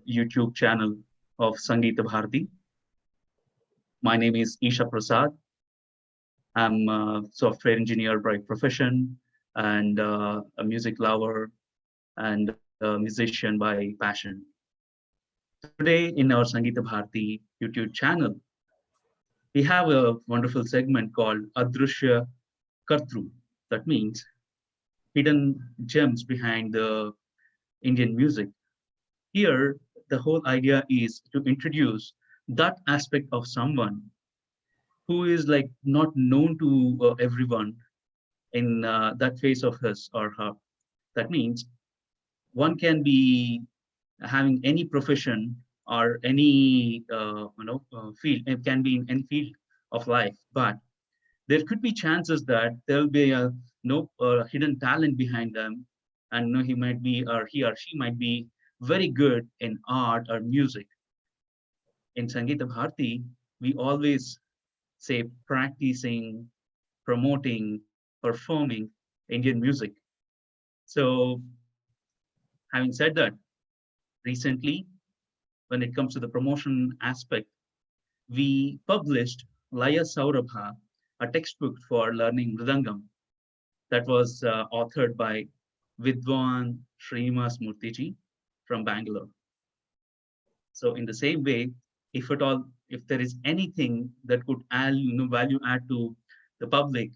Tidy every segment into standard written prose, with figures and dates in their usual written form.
YouTube channel of Sangeet Bharati. My name is Isha Prasad. I'm a software engineer by profession and a music lover and a musician by passion. Today in our Sangeet Bharati YouTube channel, we have a wonderful segment called Adrushya Kartru. That means hidden gems behind the Indian music. Here, the whole idea is to introduce that aspect of someone who is like not known to everyone in that phase of his or her. That means one can be having any profession or any field. It can be in any field of life, but there could be chances that there'll be a hidden talent behind them, and he might be or he or she might be very good in art or music. In Sangeeta Bharati, we always say practicing, promoting, performing Indian music. So, having said that, recently, when it comes to the promotion aspect, we published Laya Saurabha, a textbook for learning Mrudangam that was authored by Vidwan Srinivas Murthyji from Bangalore. So in the same way, if at all, if there is anything that could add, value add to the public,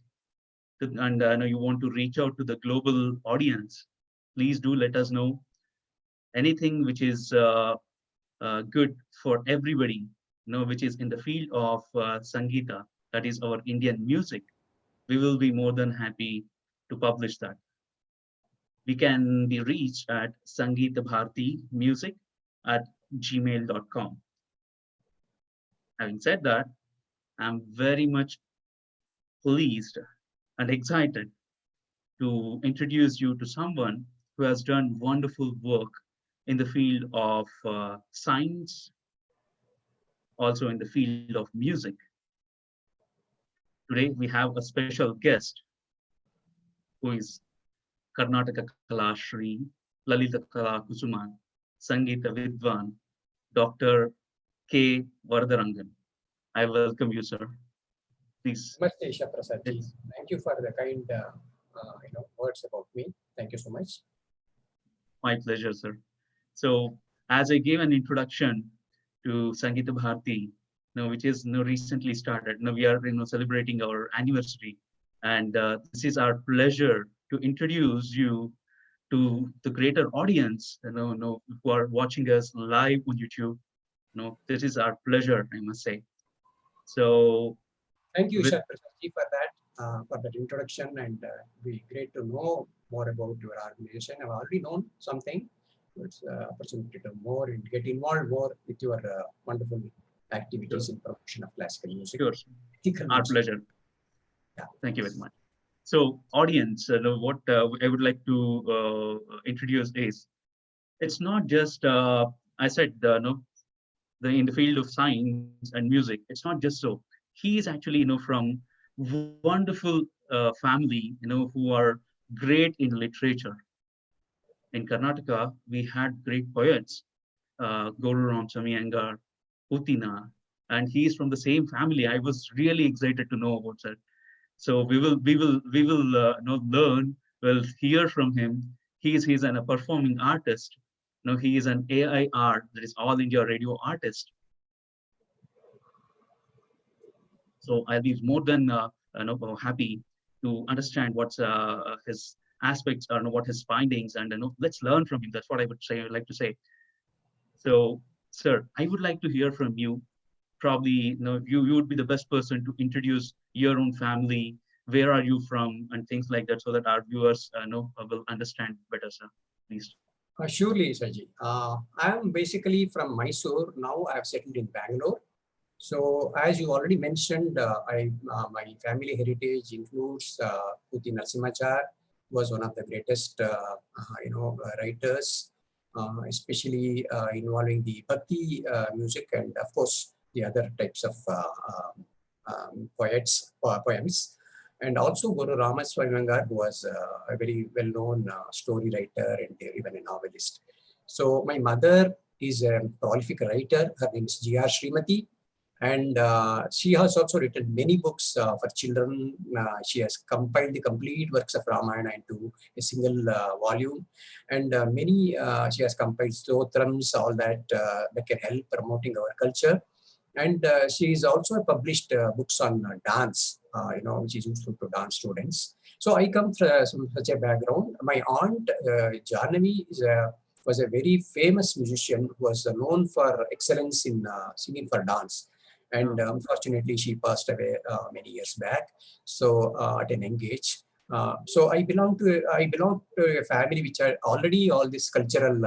and you want to reach out to the global audience, please do let us know. Anything which is good for everybody, which is in the field of Sangeeta, that is our Indian music, we will be more than happy to publish that. We can be reached at sangeetabharatimusic@gmail.com. Having said that, I'm very much pleased and excited to introduce you to someone who has done wonderful work in the field of science, also in the field of music. Today, we have a special guest who is Karnataka Kala Shri Lalita Kala Kusuma Sangeeta Vidwan, Dr. K. Varadarangan. I welcome you, sir. Please. Namaste, Isha Prasad ji. Thank you for the kind words about me. Thank you so much. My pleasure, sir. So, as I gave an introduction to Sangeeta Bharati, which is recently started. We are celebrating our anniversary, and this is our pleasure to introduce you to the greater audience, who are watching us live on YouTube. This is our pleasure, I must say. So, thank you, Shri Varadarangan, for that introduction, and be great to know more about your organization. I've already known something. It's an opportunity to more and get involved more with your wonderful activities in promotion of classical music. Sure. Our pleasure. Yeah. Thank you very much. So, audience, what I would like to introduce is, it's not just, I said, in the field of science and music, it's not just so. He is actually, from wonderful family, who are great in literature. In Karnataka, we had great poets, Guru Ramsamy Iyengar, Utina, and he's from the same family. I was really excited to know about that. So we will learn. We'll hear from him. He's a performing artist. He is an AIR, that is All India Radio artist. So I'll be more than happy to understand what's his aspects or what his findings, and let's learn from him. That's what I would like to say. So, sir, I would like to hear from you. Probably, you would be the best person to introduce your own family. Where are you from, and things like that, so that our viewers will understand better, sir. Please. Surely, Saji. I am basically from Mysore. Now I have settled in Bangalore. So, as you already mentioned, my family heritage includes Puti Narasimhachar, was one of the greatest writers, especially involving the Bhakti music, and of course the other types of poems. And also Guru Ramaswamy Iyengar, who was a very well-known story writer and even a novelist. So my mother is a prolific writer. Her name is G.R. Srimati. And she has also written many books for children. She has compiled the complete works of Ramayana into a single volume. And she has compiled stotrams, all that that can help promoting our culture. And she is also published books on dance, which is useful to dance students. So I come from such a background. My aunt, Jahnavi, was a very famous musician who was known for excellence in singing for dance. And unfortunately, she passed away many years back. So at an young age. So I belong to a family which are already all this cultural,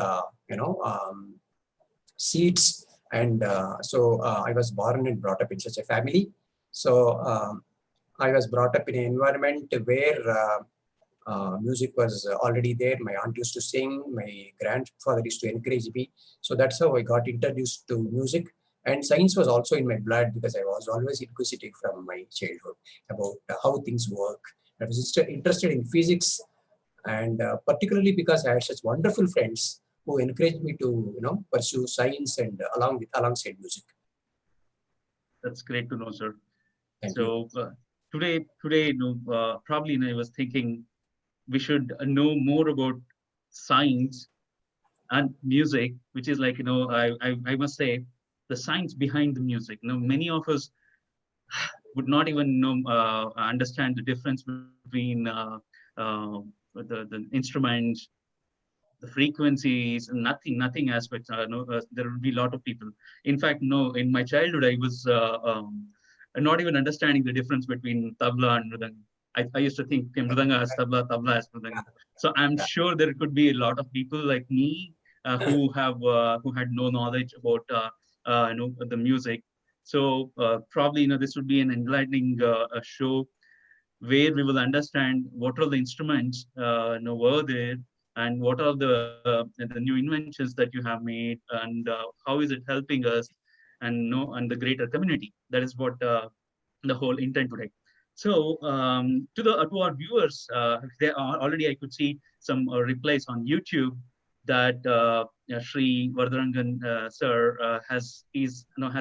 seeds. And I was born and brought up in such a family. So I was brought up in an environment where music was already there. My aunt used to sing. My grandfather used to encourage me. So that's how I got introduced to music. And science was also in my blood because I was always inquisitive from my childhood about how things work. I was interested in physics, and particularly because I had such wonderful friends who encouraged me to, pursue science and alongside music. That's great to know, sir. Thank so today, probably I was thinking we should know more about science and music, which is like, I must say, the science behind the music. Many of us would not even understand the difference between the instruments, the frequencies, nothing aspects. There will be a lot of people. In fact, no, in my childhood, I was not even understanding the difference between tabla and mrudangam. I used to think mrudanga as tabla, tabla as mrudangam. So I'm sure there could be a lot of people like me who had no knowledge about the music. So probably this would be an enlightening show where we will understand what are the instruments were there, and what are the new inventions that you have made, and how is it helping us, and the greater community. That is what the whole intent today. So to our viewers, there are already, I could see some replies on YouTube that Shri Varadarangan sir has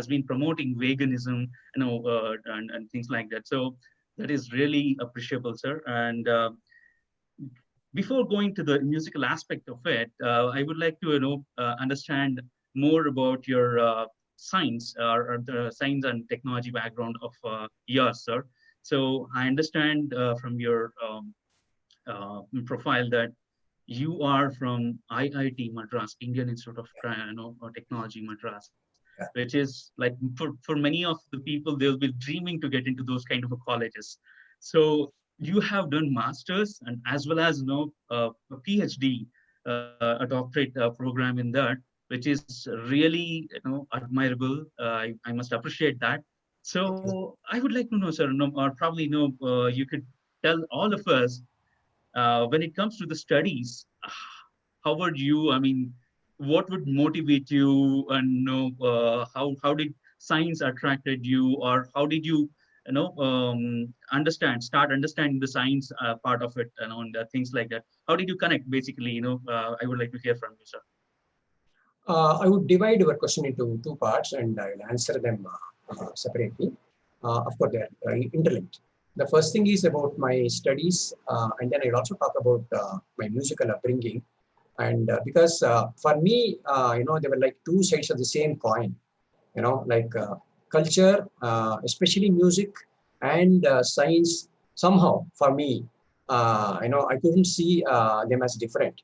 been promoting veganism, and things like that. So that is really appreciable, sir. And before going to the musical aspect of it, I would like to understand more about your science or the science and technology background of yours, sir. So I understand from your profile that you are from IIT Madras, Indian Institute of Technology Madras, which is like for many of the people, they'll be dreaming to get into those kind of colleges. So you have done masters and as well as a PhD, a doctorate program in that, which is really admirable. I must appreciate that. So I would like to know, sir, or probably you could tell all of us when it comes to the studies, how would you? I mean, what would motivate you, and how did science attracted you, or how did you start understanding the science part of it, and things like that? How did you connect? Basically, I would like to hear from you, sir. I would divide your question into two parts, and I will answer them separately. Of course, they are interlinked. The first thing is about my studies, and then I'll also talk about my musical upbringing. And because for me, they were like two sides of the same coin. Like culture, especially music, and science. Somehow, for me, I couldn't see them as different.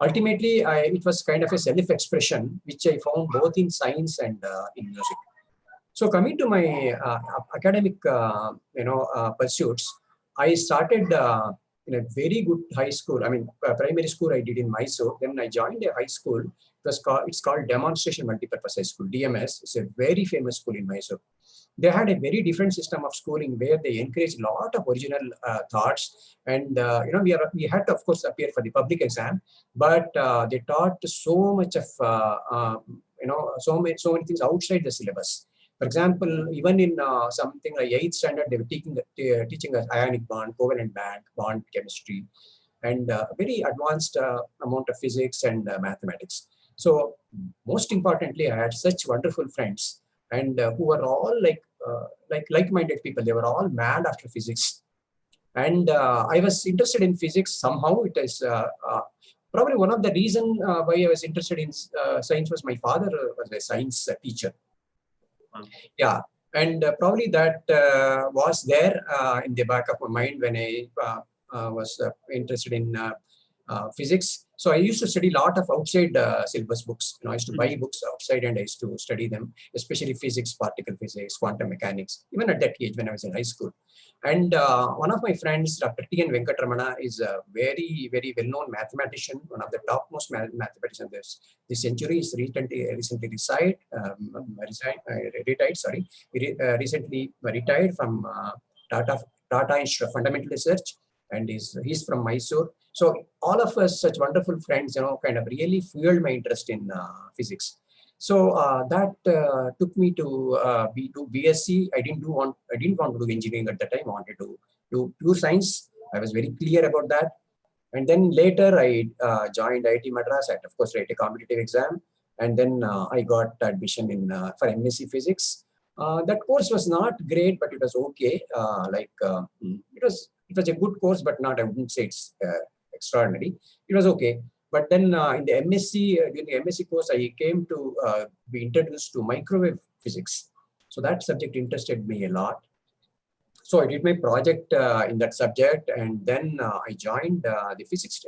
Ultimately, it was kind of a self-expression, which I found both in science and in music. So coming to my academic, pursuits, I started in a very good high school. I mean, primary school I did in Mysore. Then I joined a high school. It's called Demonstration Multipurpose High School, DMS. It's a very famous school in Mysore. They had a very different system of schooling where they encouraged a lot of original thoughts. And, we had to, of course, appear for the public exam, but they taught so much of, so many things outside the syllabus. For example, even in something like 8th standard, they were teaching us ionic bond, covalent bond chemistry, and very advanced amount of physics and mathematics. So most importantly, I had such wonderful friends, and who were all like-minded people. They were all mad after physics, and I was interested in physics somehow. It is probably one of the reason why I was interested in science was my father was a science teacher. Yeah, and probably that was there in the back of my mind when I was interested in physics. So I used to study a lot of outside syllabus books. I used to buy books outside and I used to study them, especially physics, particle physics, quantum mechanics, even at that age when I was in high school. And one of my friends, Dr. T.N. Venkatramana, is a very, very well-known mathematician, one of the topmost mathematicians this century. Is recently retired. Recently retired from Tata Institute of Fundamental Research, and he's from Mysore. So all of us, such wonderful friends, kind of really fueled my interest in physics. So that took me to BSc. I didn't want to do engineering at that time. I wanted to do pure science. I was very clear about that. And then later I joined IIT Madras. I had, of course, write a competitive exam. And then I got admission in for MSc Physics. That course was not great, but it was okay. It was a good course, but not, I wouldn't say it's extraordinary. It was okay. But then in the MSc, during the MSc course, I came to be introduced to microwave physics. So that subject interested me a lot. So I did my project in that subject, and then I joined the physics,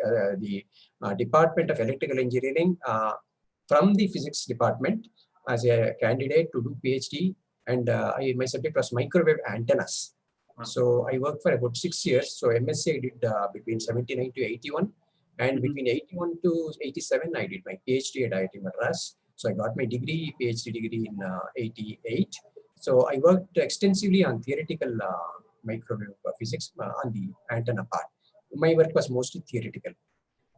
Department of Electrical Engineering from the physics department as a candidate to do PhD. And my subject was microwave antennas. So I worked for about 6 years. So MSc I did between 79 to 81. And between 81 to 87, I did my PhD at IIT Madras. So I got my PhD degree in 88. So I worked extensively on theoretical microwave physics on the antenna part. My work was mostly theoretical.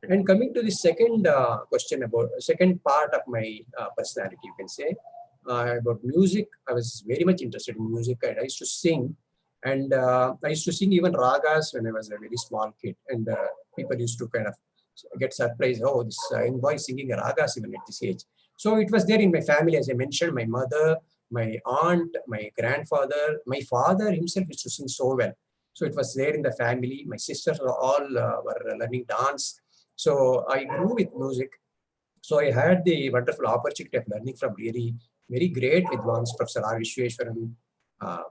And coming to the second question about second part of my personality, you can say, about music. I was very much interested in music, and I used to sing. And I used to sing even ragas when I was a very small kid. And people used to kind of get surprised, oh, this young boy singing ragas even at this age. So it was there in my family, as I mentioned, my mother, my aunt, my grandfather, my father himself used to sing so well. So it was there in the family. My sisters all were learning dance. So I grew with music. So I had the wonderful opportunity of learning from really very great Vidwans, Professor R. Vishweshwaran,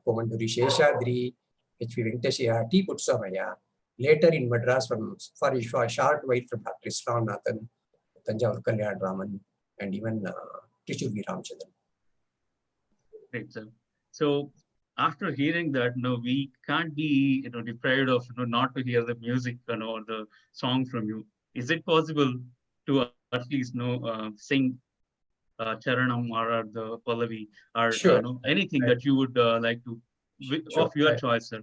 Komanduri Sheshadri, H.V. Venkateshaya, T. Putsamaya. Later in Madras, for a short while from Dr. Srinath, Tanjavur Kalyan Raman, and even Trishur V. Ramchandran. Great, sir. So after hearing that, we can't be deprived of not to hear the music or the song from you. Is it possible to at least sing Charanam or the Pallavi or sure. Anything that you would like to Sure. of your choice, sir?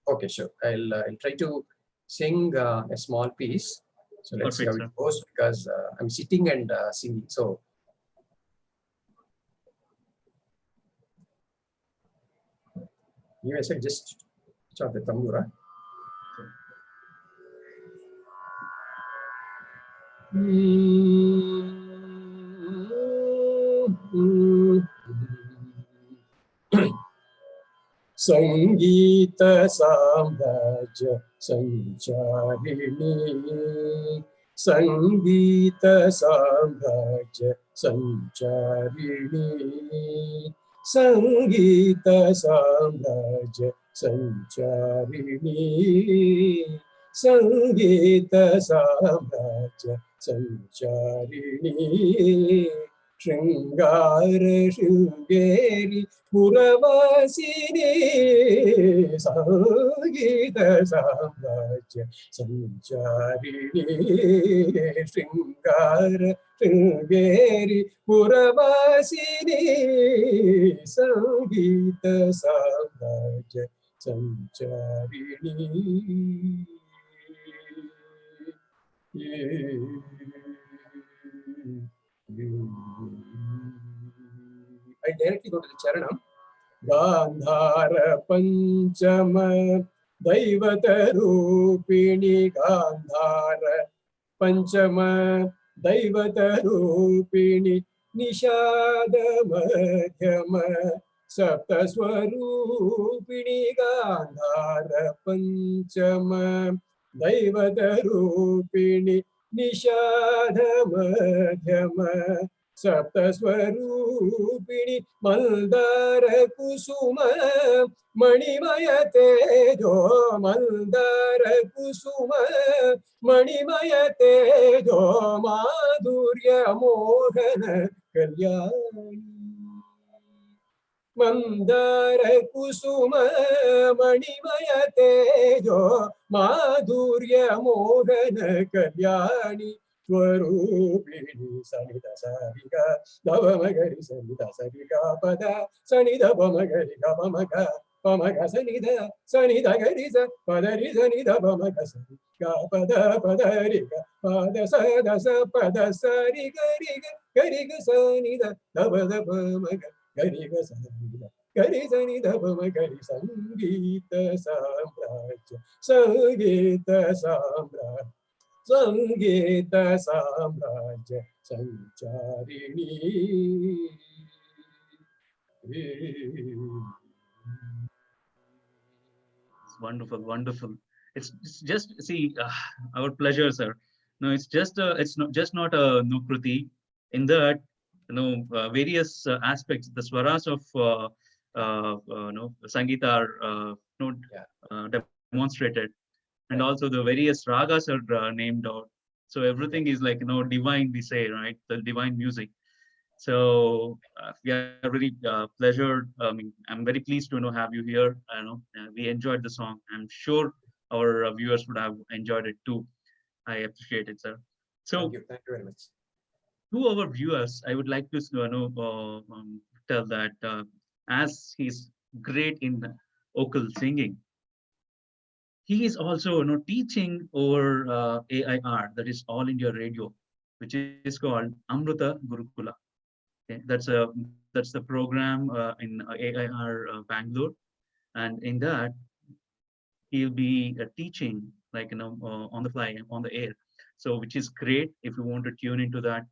Okay, sure. I'll try to sing a small piece. So let's see how it goes, because I'm sitting and singing. So give me a sec, just start the tambura. Sangeet Samrajya Sancharini, Sangeet Samrajya Sancharini, Sangeet Samrajya Sancharini, Sangeet Samrajya Sancharini, Shringara Shringeri Puravasini, Sangeeta Samrajya Sancharini, Shringara Shringeri Puravasini, Sangeeta Samrajya Sancharini. I directly go to the Charanam. Gandhara Panchama Daivata Rupini Gandhara Panchama दैवतरूपिणि निषादमध्यम सप्तस्वरूपिणि गान्धारपञ्चम दैवतरूपिणि निषादमध्यम सप्तस्वरूपिणि मल्दारकुसुम मणिमय तेजो मल्दारकुसुम मणिमय तेजो माधुर्य मोहन कल्याणी मंदार कुसुम मणिमय तेजो माधुर्य मोहन कल्याणी स्वरूपिणी सनिध सारिगा धवमगरि सनिध सरिगा पद सनिध बमगरि गमग पमग सनिध सनिध गरि स पदरि सनिध बमग सरिगा पद पदरि ग पद सद स पद सरि गरि ग सनिध धव बमग गरि ग सनिध गरि सनिध बमगरि संगीत साम्राज्य संगीत साम्राज्य संगीत साम्राज्य संचारिणी Wonderful, wonderful. It's just see our pleasure, sir. No, it's not just not a nukruti. In that, various aspects, the swaras of Sangeet are demonstrated, and also the various ragas are named out. So everything is like divine. We say, right, the divine music. So we are really pleasured. I mean, I'm very pleased to have you here. We enjoyed the song. I'm sure our viewers would have enjoyed it too. I appreciate it, sir. So thank you very much. To our viewers, I would like to tell that as he's great in vocal singing, he is also teaching over AIR, that is All India Radio, which is called Amrita Gurukula. Okay, that's the program in AIR Bangalore, and in that he'll be teaching like on the fly on the air. So which is great. If you want to tune into that,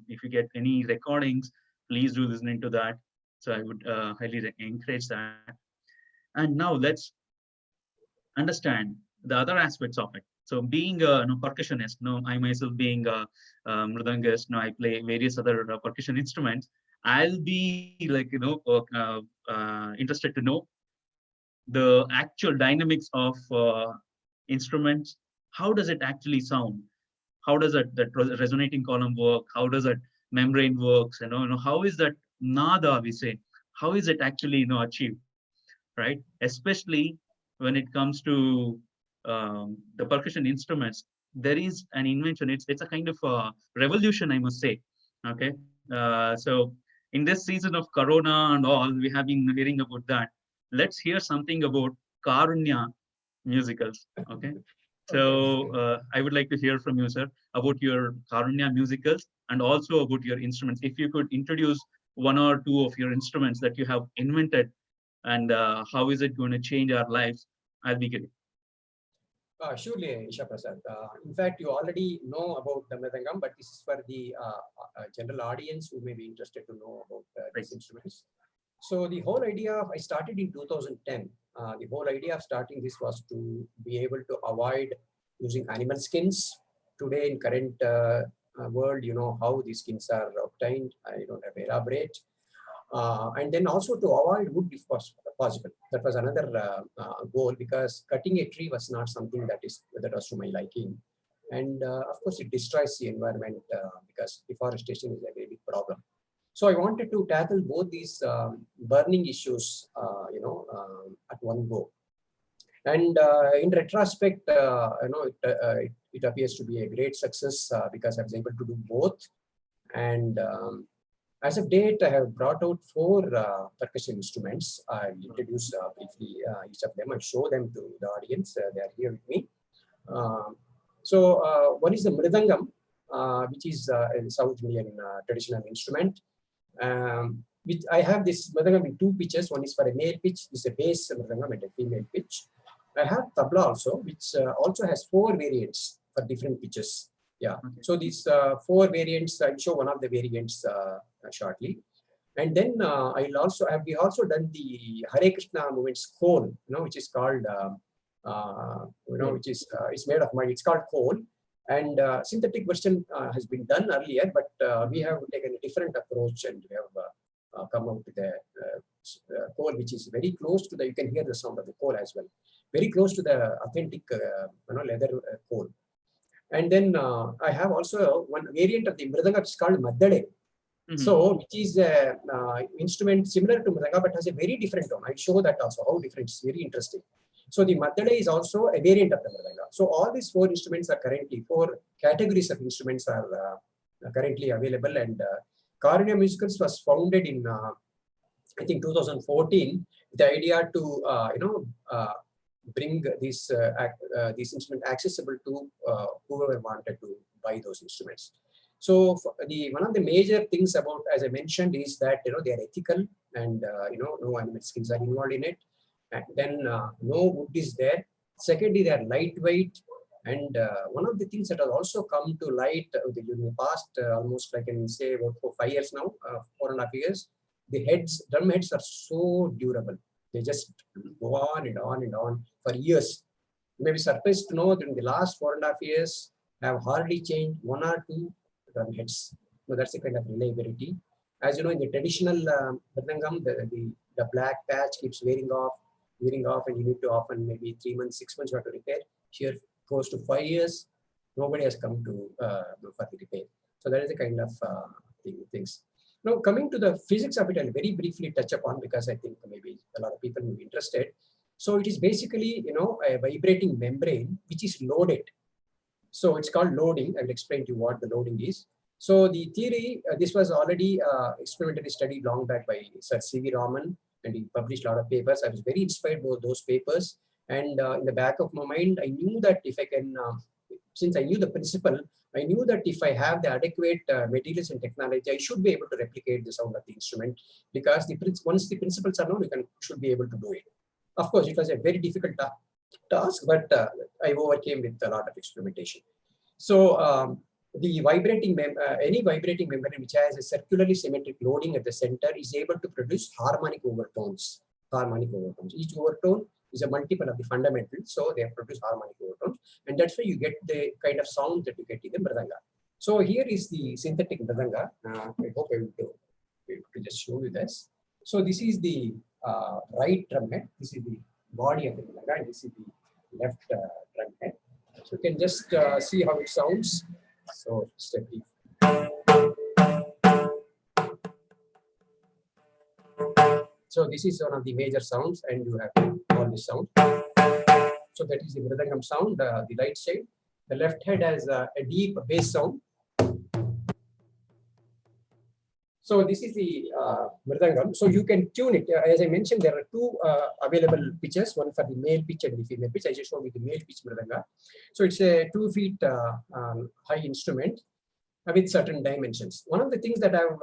if you get any recordings, please do listen into that. So I would highly encourage that. And now let's understand the other aspects of it. So being a percussionist, I myself being a mridangist, I play various other percussion instruments. I'll be like interested to know the actual dynamics of instruments. How does it actually sound? How does that resonating column work? How does that membrane works? How is that nada, we say? How is it actually achieved? Right? Especially when it comes to the percussion instruments, there is an invention. It's a kind of revolution, I must say. Okay, so in this season of Corona and all, we have been hearing about that. Let's hear something about Karunya musicals. Okay, so I would like to hear from you, sir, about your Karunya musicals and also about your instruments. If you could introduce one or two of your instruments that you have invented, and how is it going to change our lives, I'll be great. Surely, Isha Prasad. In fact, you already know about the Mrudangam, but this is for the general audience who may be interested to know about these instruments. So the whole idea I started in 2010. The whole idea of starting this was to be able to avoid using animal skins. Today in current world, you know how these skins are obtained. I don't have to elaborate. And then also to avoid wood if possible. That was another goal, because cutting a tree was not something that was to my liking. And of course, it destroys the environment because deforestation is a very big problem. So I wanted to tackle both these burning issues, at one go. And in retrospect, it appears to be a great success because I was able to do both. And as of date, I have brought out 4 percussion instruments. I will introduce briefly each of them and show them to the audience. They are here with me. So one is the Mrudangam, which is a South Indian traditional instrument. Which I have this Mrudangam in 2 pitches. One is for a male pitch, this is a bass Mrudangam, and a female pitch. I have tabla also, which also has 4 variants for different pitches. Yeah. Okay. So these 4 variants, I'll show one of the variants shortly. And then we also done the Hare Krishna movements coal, which is called, which is it's made of mud. It's called coal. And synthetic version has been done earlier, but we have taken a different approach, and we have come up with a coal which is very close to the. You can hear the sound of the coal as well, very close to the authentic leather coal. And then I have also one variant of the mridanga, which is called Maddade. So, which is an instrument similar to mridanga, but has a very different tone. I'll show that also, how different. It's very interesting. So, the Maddade is also a variant of the mridanga. So, all these 4 instruments are currently, 4 categories of instruments are currently available. And Karunya Musicals was founded in, I think, 2014, with the idea to, bring this instrument accessible to whoever wanted to buy those instruments. So one of the major things about, as I mentioned, is that they are ethical, and no animal skins are involved in it, and then no wood is there. Secondly, they are lightweight, and one of the things that has also come to light in the past, almost I can say about 5 years now, 4.5 years, the drum heads are so durable. They just go on and on and on for years. You may be surprised to know that in the last 4.5 years, have hardly changed 1 or 2 drum heads. So that's a kind of reliability. As you know, in the traditional Mrudangam, the black patch keeps wearing off, and you need to often maybe 3 months, 6 months you have to repair. Here, close to 5 years, nobody has come to for the repair. So that is the kind of things. Now, coming to the physics of it, I'll very briefly touch upon, because I think maybe a lot of people will be interested. So it is basically, a vibrating membrane which is loaded. So it's called loading. I will explain to you what the loading is. So the theory, this was already experimentally studied long back by Sir C.V. Raman, and he published a lot of papers. I was very inspired by those papers. And in the back of my mind, I knew that if I can, since I knew the principle, I knew that if I have the adequate materials and technology, I should be able to replicate the sound of the instrument, because once the principles are known, you should be able to do it. Of course, it was a very difficult task, but I overcame with a lot of experimentation. So the any vibrating membrane which has a circularly symmetric loading at the center is able to produce harmonic overtones. Each overtone is a multiple of the fundamentals, so they produce harmonic overtones, and that's why you get the kind of sound that you get in the mridanga. So here is the synthetic mridanga. I hope I will be able to just show you this. So this is the right drum head. This is the body of the mridanga, and this is the left drum head. So you can just see how it sounds. So step brief. So this is one of the major sounds, and you have all the sound. So that is the Mrudangam sound, the right side. The left head has a deep bass sound. So this is the Mrudangam. So you can tune it. As I mentioned, there are 2 available pitches, one for the male pitch and the female pitch. I just showed you the male pitch Mrudanga. So it's a 2 feet high instrument with certain dimensions. One of the things that I've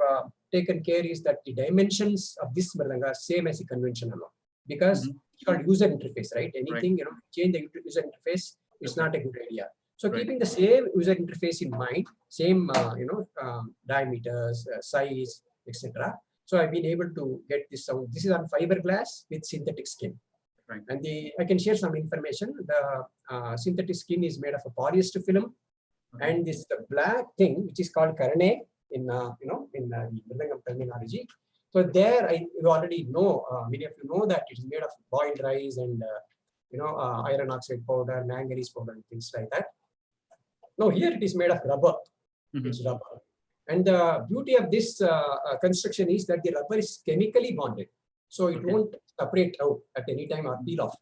taken care is that the dimensions of this Mrudanga are same as the conventional one, because it's called user interface, right? Anything, change the user interface is not a good idea. So keeping the same user interface in mind, same diameters, size, etc. So I've been able to get this sound. This is on fiberglass with synthetic skin. Right. And I can share some information. The synthetic skin is made of a polyester film. Okay. And this the black thing, which is called karane in the Mrudangam terminology. So there, you already know, many of you know that it is made of boiled rice and iron oxide powder, manganese powder, and things like that. Now here it is made of rubber. It's rubber. And the beauty of this construction is that the rubber is chemically bonded. So it won't separate out at any time or peel off.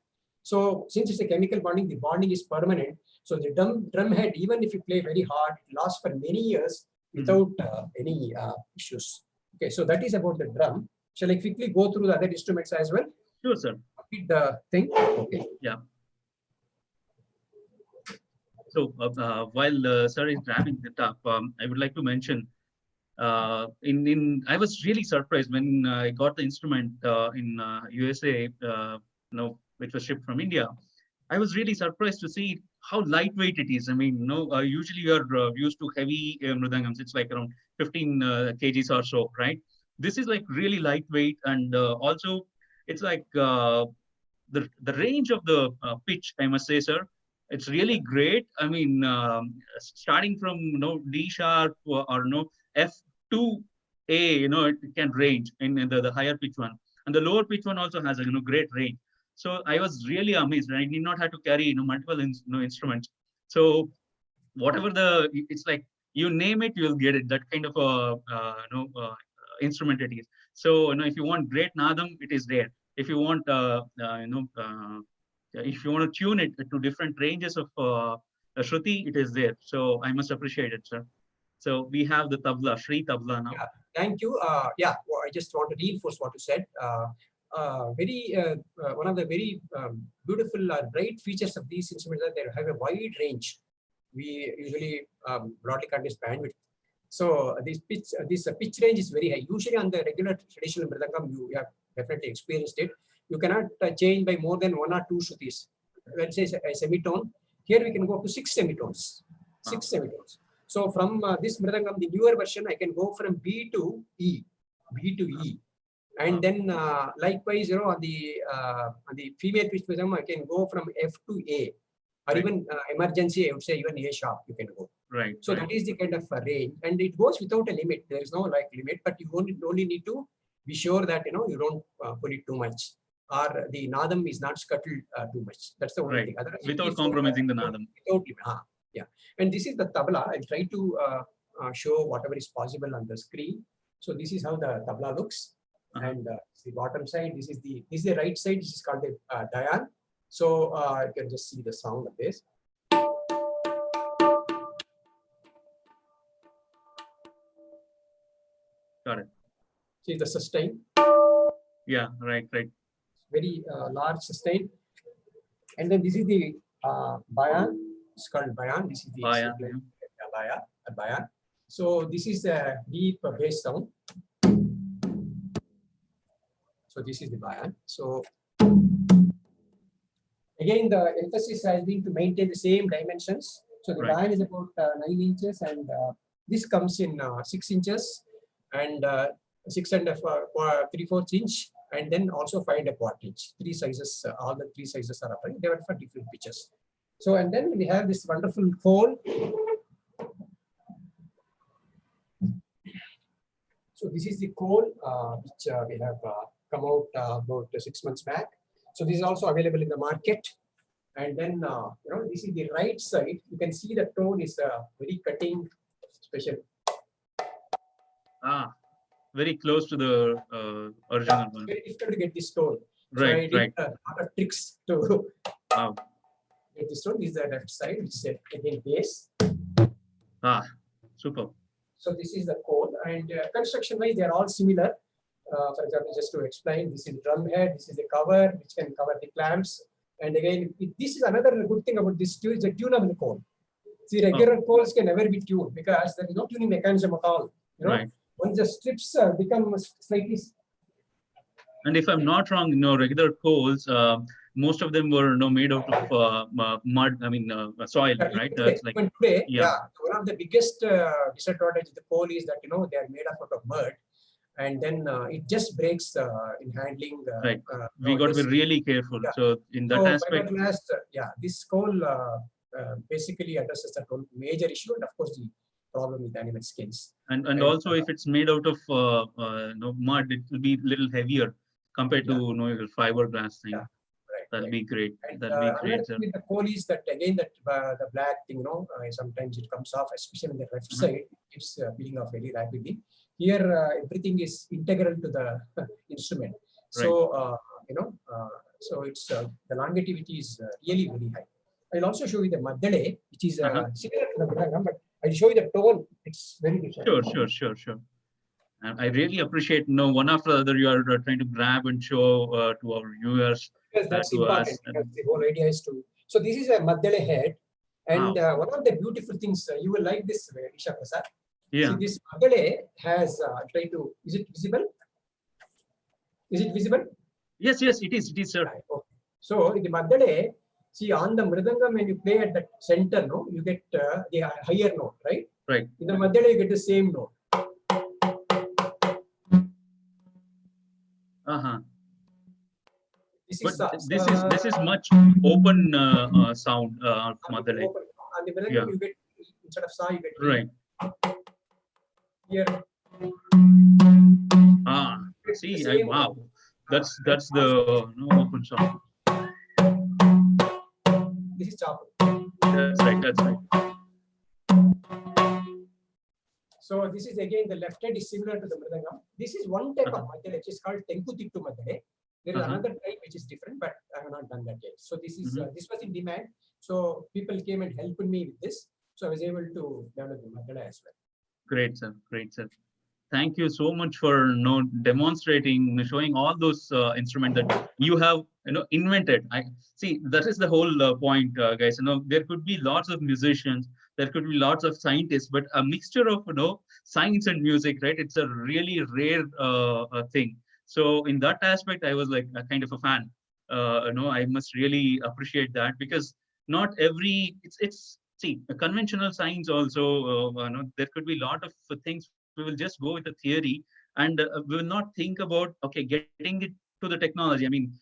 So since it's a chemical bonding, the bonding is permanent. So the drum head, even if you play very hard, it lasts for many years without any issues. Okay, so that is about the drum. Shall I quickly go through the other instruments as well? Sure, sir. Repeat the thing. Okay. Yeah. So while sir is wrapping it up, I would like to mention, I was really surprised when I got the instrument in USA, which was shipped from India. I was really surprised to see how lightweight it is. I mean, usually you're used to heavy mridangams. It's like around 15 kgs or so, right? This is like really lightweight, and also it's like the range of the pitch, I must say, sir, it's really great. I mean, starting from D sharp or F to A, it can range in the higher pitch one, and the lower pitch one also has a great range. So I was really amazed. I did not have to carry multiple instruments. So whatever it's like, you name it, you'll get it. That kind of a instrument it is. So if you want great nadam, it is there. If you want if you want to tune it to different ranges of shruti, it is there. So I must appreciate it, sir. So we have the tabla, Shri tabla now. Yeah, thank you. Well, I just want to reinforce what you said. One of the very beautiful bright features of these instruments is that they have a wide range. We usually broadly call this bandwidth. So this pitch range is very high. Usually on the regular traditional mridangam, you have definitely experienced it. You cannot change by more than 1 or 2 shrutis. Let's say a semitone. Here we can go up to 6 semitones. 6 semitones. So from this mridangam, the newer version, I can go from B to E, and then likewise, on the female pitch mridangam, I can go from F to A, or even emergency, I would say even A sharp you can go. Right. So that is the kind of range, and it goes without a limit. There is no limit, but you only need to be sure that you don't pull it too much, or the nadam is not scuttled too much. That's the only thing. Otherwise, without compromising the nadam. Without limit. Yeah, and this is the tabla. I'll try to show whatever is possible on the screen. So this is how the tabla looks, and the bottom side. This is the right side. This is called the dayan. So you can just see the sound of this. Got it. See the sustain. Yeah, right. Very large sustain. And then this is the bayan. It's called bayan. This is the bayan. So this is a deep bass sound. So this is the bayan. So again, the emphasis has been to maintain the same dimensions. So the bayan is about 9 inches, and this comes in 6 inches, and 6 3/4 inch, and then also 5 1/4 inch. 3 sizes, all the 3 sizes are applied. They are for different pitches. So, and then we have this wonderful cone. So this is the cone which we have come out about 6 months back. So this is also available in the market. And then this is the right side. You can see the tone is very cutting, special. Very close to the original one. Very difficult to get this tone. Right, so I did a lot of tricks to get this tone. This is the left side, which is again bass. Super. So this is the cone, and construction-wise, they are all similar. For example, just to explain, this is drum head, this is the cover, which can cover the clamps. And again, this is another good thing about this too, is the tunable cone. See, regular cones can never be tuned because there is no tuning mechanism at all. Once the strips become slightly. And if I'm not wrong, regular coals, most of them were made out of mud. I mean, soil, right? Today, one of the biggest disadvantages of the coal is that they are made out of mud, and then it just breaks in handling. We got to be really careful. So in that aspect, this coal basically addresses that one major issue, and of course the problem with animal skins. And also, if it's made out of mud, it will be a little heavier compared to fiberglass thing. That'll be great. That'll be great. With the coal is that again that the black thing, sometimes it comes off, especially on the left side, it's peeling off very rapidly. Here, everything is integral to the instrument. So so it's the longevity is really very high. I'll also show you the maddale, which is similar to the mridangam, but I'll show you the tone. It's very different. Sure. And I really appreciate, one after the other, you are trying to grab and show to our viewers. Because that's important. Because the whole idea is to. So this is a maddale head, and one of the beautiful things you will like this, Isha Prasad. Yeah. See, this maddale has. Try to. Is it visible? Is it visible? Yes, it is. It is, sir. Right. Okay. So in the maddale, See, on the Mridangam, when you play at the center, no, you get the higher note, right? Right. In the Madhyala, you get the same note. This is much open sound of Madhyala. On the Mridangam, you get, instead of sa, you get right. Here. See, wow, that's the open sound. This is chapel. That's right. That's right. So this is again the left hand is similar to the Mridangam. This is one type of Madhyala which is called Tenkutittu Madhyala. There is another type which is different, but I have not done that yet. So this is this was in demand. So people came and helped me with this. So I was able to develop the Madhyala as well. Great, sir. Great, sir. Thank you so much for demonstrating, showing all those instruments that you have invented. I see that is the whole point, guys. There could be lots of musicians, there could be lots of scientists, but a mixture of science and music, right? It's a really rare thing. So in that aspect, I was like a kind of a fan. I must really appreciate that, because not every it's see, a conventional science also, there could be a lot of things. We will just go with the theory, and we will not think about, okay, getting it to the technology. I mean,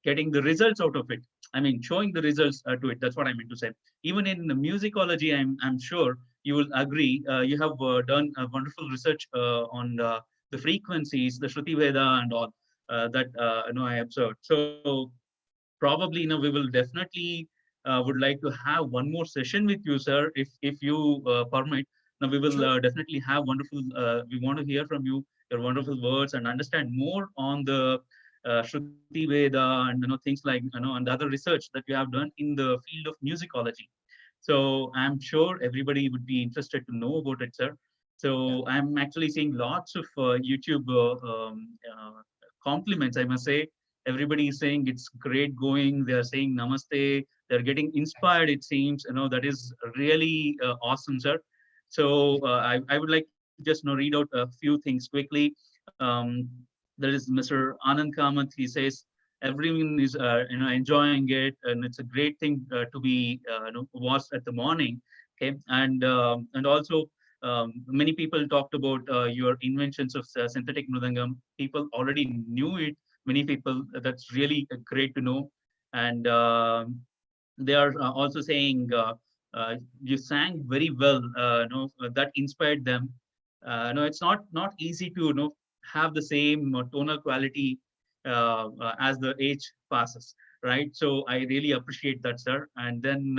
getting the results out of it. I mean, showing the results to it. That's what I meant to say. Even in the musicology, I'm sure you will agree. You have done a wonderful research on the frequencies, the Shruti Veda and all that I observed. So probably we will definitely would like to have one more session with you, sir, if you permit. Now we will definitely have wonderful. We want to hear from you your wonderful words and understand more on the Shruti Veda and things like and the other research that you have done in the field of musicology. So I'm sure everybody would be interested to know about it, sir. So I'm actually seeing lots of YouTube compliments, I must say. Everybody is saying it's great going. They are saying namaste. They're getting inspired, it seems. That is really awesome, sir. So I would like to just read out a few things quickly. There is Mr. Anand Kamath. He says everyone is enjoying it, and it's a great thing to be watched at the morning. Okay, and also many people talked about your inventions of synthetic mrudangam. People already knew it. Many people. That's really great to know, and they are also saying. You sang very well. That inspired them. It's not easy to have the same tonal quality as the age passes, right? So I really appreciate that, sir. And then,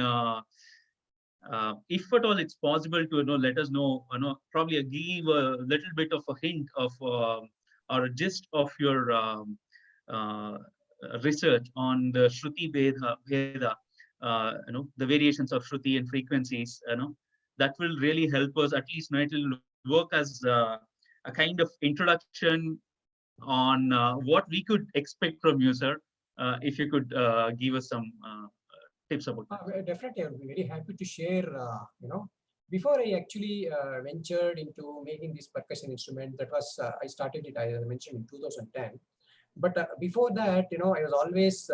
if at all it's possible to let us know, probably give a little bit of a hint of or a gist of your research on the Shruti Veda, the variations of Shruti and frequencies, that will really help us. At least, it will work as a kind of introduction on what we could expect from you, sir. If you could give us some tips about that. Definitely, I would be very happy to share. Before I actually ventured into making this percussion instrument, that was I started it, as I mentioned, in 2010. But before that, I was always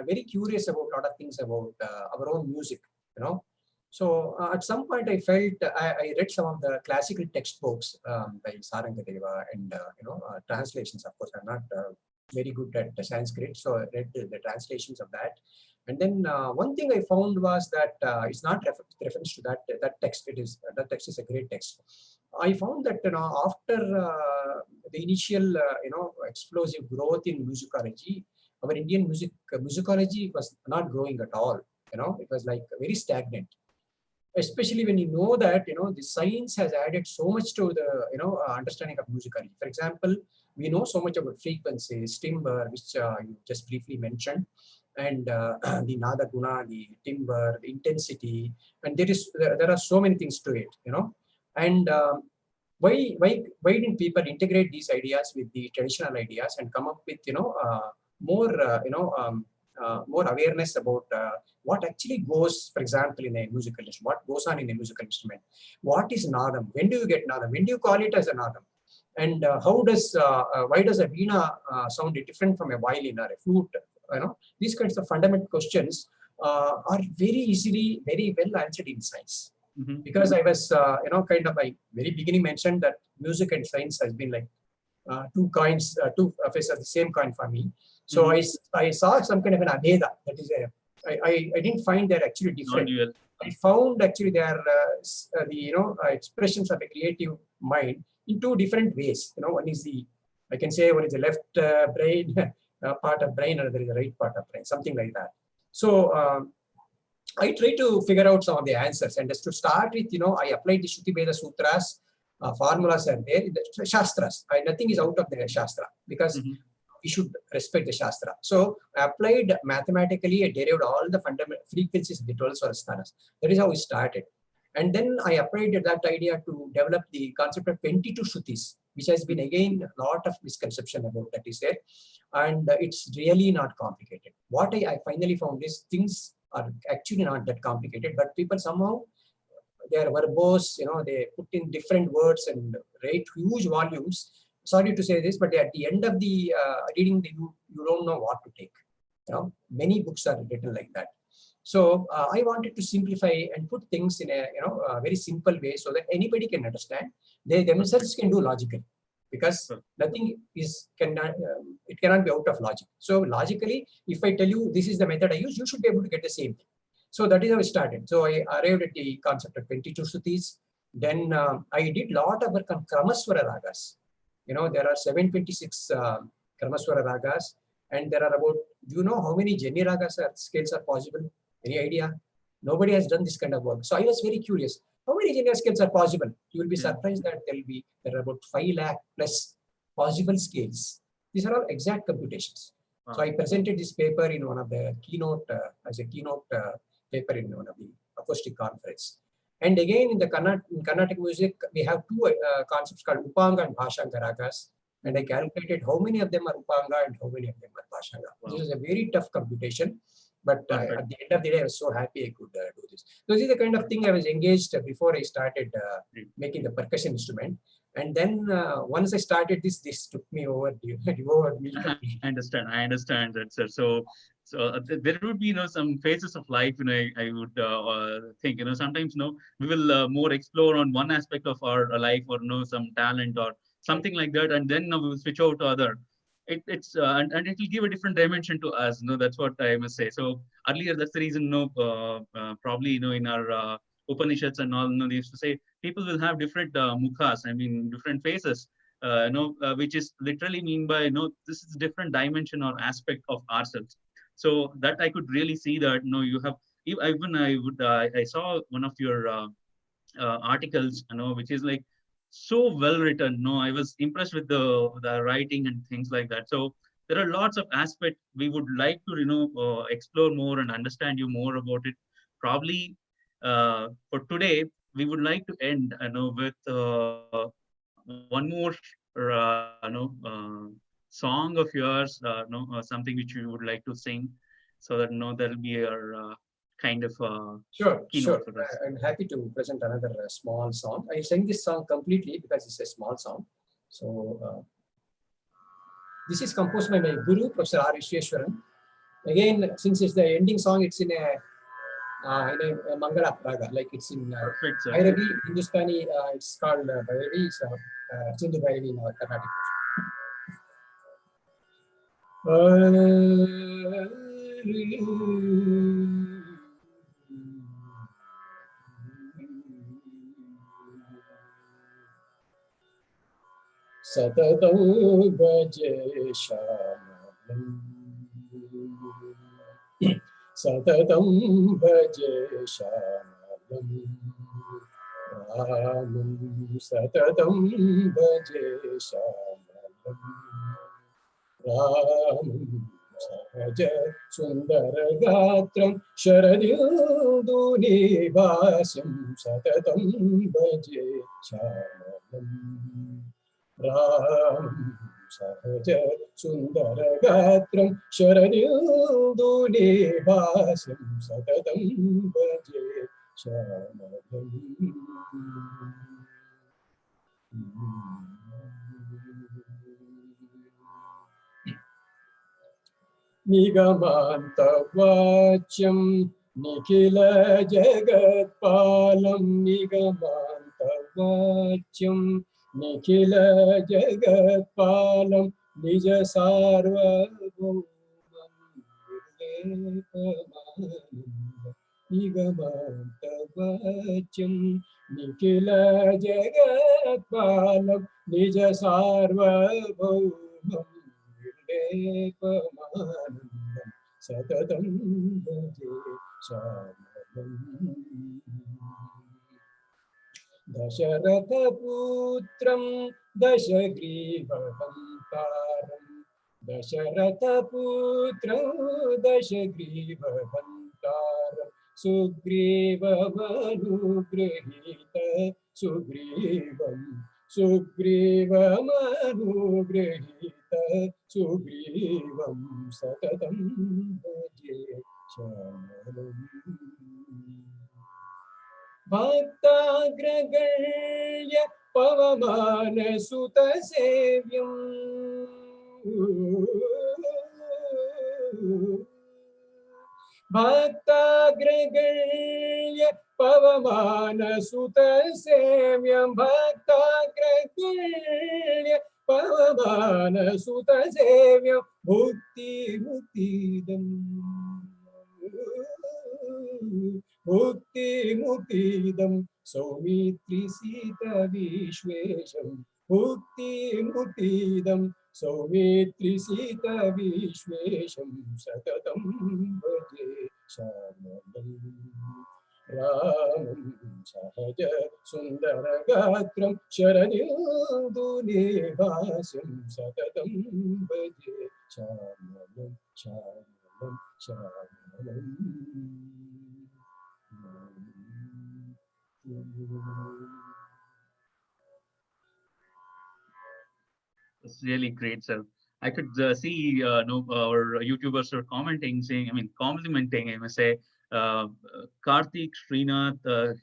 very curious about a lot of things about our own music, So at some point, I felt I read some of the classical textbooks by Sarangadeva and translations. Of course, I'm not very good at Sanskrit, so I read the translations of that. And then one thing I found was that it's not reference to that text. That text is a great text. I found that after the initial explosive growth in musicology, our Indian musicology was not growing at all. It was like very stagnant. Especially when you know that the science has added so much to the understanding of musicology. For example, we know so much about frequencies, timbre, which you just briefly mentioned, and the nada guna, the timbre, the intensity, and there are so many things to it, and why didn't people integrate these ideas with the traditional ideas and come up with more awareness about what actually goes, for example, in a musical instrument, what goes on in a musical instrument, what is nadam, when do you get nadam, when do you call it as a nadam, and why does a veena sound different from a violin or a flute? These kinds of fundamental questions are very easily, very well answered in science. Mm-hmm. Because I was, kind of like very beginning mentioned that music and science has been like two coins, two faces of the same coin for me. So I saw some kind of an abheda, that is I didn't find they're actually different. Non-dual. I found actually they are the expressions of a creative mind in two different ways. One is I can say one is the left brain part of brain, and there is the right part of brain, something like that. So I try to figure out some of the answers, and just to start with, I applied the Shruti Veda Sutras. Formulas are there in the Shastras. Nothing is out of the Shastra, because we should respect the Shastra. So I applied mathematically, I derived all the fundamental frequencies of the 12 Swarasthanas. That is how we started. And then I applied that idea to develop the concept of 22 Shrutis, which has been again a lot of misconception about that is there. And it's really not complicated. What I finally found is things are actually not that complicated, but people somehow, they are verbose, they put in different words and write huge volumes. Sorry to say this, but at the end of the reading, you don't know what to take. Many books are written like that. So I wanted to simplify and put things in a very simple way so that anybody can understand. They themselves can do logically, because nothing cannot be out of logic. So logically, if I tell you this is the method I use, you should be able to get the same thing. So that is how I started. So I arrived at the concept of 22 Shrutis. Then I did a lot of work on Kramaswara Ragas. There are 726 Kramaswara Ragas, and there are about, do you know how many Jani Ragas scales are possible? Any idea? Nobody has done this kind of work. So I was very curious. How many Jani scales are possible? You will be surprised that there are about 5 lakh plus possible scales. These are all exact computations. Wow. So I presented this paper in one of the keynote, as a keynote paper in one of the acoustic conference. And again, in Carnatic music, we have two concepts called Upanga and Bhashanga Ragas. And I calculated how many of them are Upanga and how many of them are Bhashanga. Wow. This is a very tough computation. But at the end of the day, I was so happy I could do this. So this is the kind of thing I was engaged before I started making the percussion instrument. And then once I started this took me over. I understand that, sir. So there would be some phases of life. I would think sometimes we will more explore on one aspect of our life, or some talent or something like that, and then we will switch over to other. It's and it will give a different dimension to us. That's what I must say. So earlier, that's the reason. Probably in our Upanishads and all, they used to say people will have different mukhas. I mean, different faces. Which is literally mean by this is different dimension or aspect of ourselves. So that I could really see that you have even I saw one of your articles which is like so well written. I was impressed with the writing and things like that. So there are lots of aspects we would like to explore more and understand you more about it. Probably for today we would like to end with one more song of yours, something which you would like to sing, so that there'll be a kind of sure. keynote for us. I'm happy to present another small song. I sang this song completely because it's a small song. So this is composed by my guru, Professor R. Vishweshwaran. Again, since it's the ending song, it's in a Mangala Raga, like it's in Bhairavi, Hindustani. It's called Bhairavi. It's Sindhu Bhairavi in our Carnatic version. Satatam bhaje shyamanam, Satatam bhaje shyamanam, Ramam satatam bhaje shyamanam, Ramam sahaja sundaragatram sharadindu nivasam, Satatam bhaje shyamanam, Ram sahaja sundaragatram sharadindu nivasam, Satatam bhaje shyamanam. निगमान्तवाच्यं Nikhil जगत्पालं निगमान्तवाच्यं Nikhil जगत्पालं निज सार्वभौमं निगमान्तवाच्यं निखिल जगत्पालं निज सार्वभौमं निर्लेपमानन्दं सततं भजे श्यामलम् दशरथपुत्रं दशग्रीवहन्तारं दशरथपुत्रं दशग्रीवहन्तारं सुग्रीवमनुगृहीत सुग्रीवमनुगृहीत सुग्रीवं सततं भजे श्यामलम् भक्ताग्रगण्य पवमानसुतसेव्यम् भक्ताग्रगण्य पवमानसुतसेव्यं भक्ताग्रगण्य पवमानसुतसेव्यं भुक्तिमुक्तिदम् भुक्तिमुक्तिदं सौमित्रिसीतविश्वेशं भुक्तिमुक्तिदं सौमित्रिसीतविश्वेशं सततं भजे श्यामलम् रामं सहज सुन्दरगात्रं शरदिन्दुनिभासं सततं भजे श्यामलं श्यामलं श्यामलम् It's really great, sir. I could see no, our YouTubers are commenting, saying, I mean, complimenting. I must say, Karthik Srinath,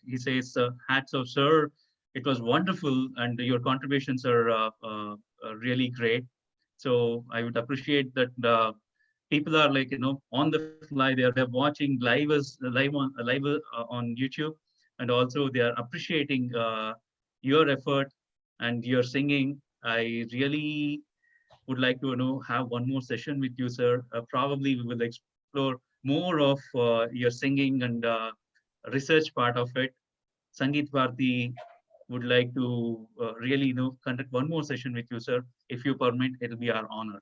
he says, hats off, sir. It was wonderful, and your contributions are really great. So I would appreciate that people are like on the fly. They're watching live on YouTube, and also they are appreciating your effort and your singing. I really would like to have one more session with you, sir. Probably we will explore more of your singing and research part of it. Sangeet Bharati would like to really conduct one more session with you, sir. If you permit, it'll be our honor.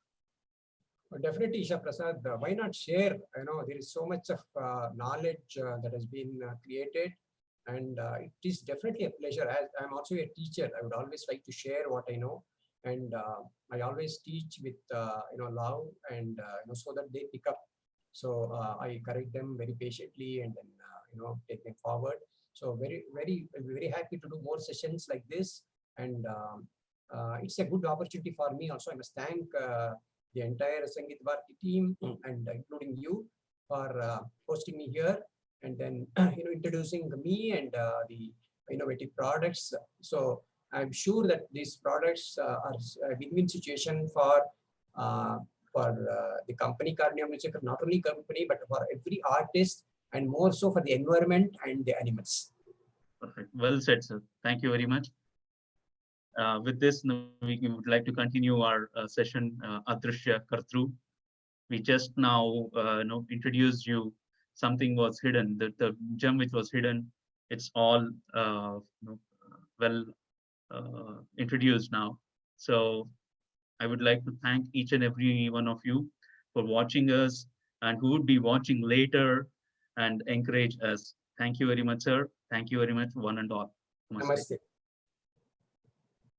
Definitely, Isha Prasad. Why not share? There is so much of knowledge that has been created, and it is definitely a pleasure. As I'm also a teacher, I would always like to share what I know, and I always teach with love, and so that they pick up. So I correct them very patiently, and then take them forward. So very happy to do more sessions like this, and it's a good opportunity for me. Also, I must thank the entire Sangeet Bharati team and including you for hosting me here, and then introducing me and the innovative products. So I'm sure that these products are a win-win situation for the company Karnia Music, not only company but for every artist, and more so for the environment and the animals. Perfect. Well said, sir. Thank you very much. With this, we would like to continue our session, Adrushya Kartru. We just now introduced you. Something was hidden. The gem which was hidden, it's all well introduced now. So I would like to thank each and every one of you for watching us and who would be watching later and encourage us. Thank you very much, sir. Thank you very much, one and all. Namaste.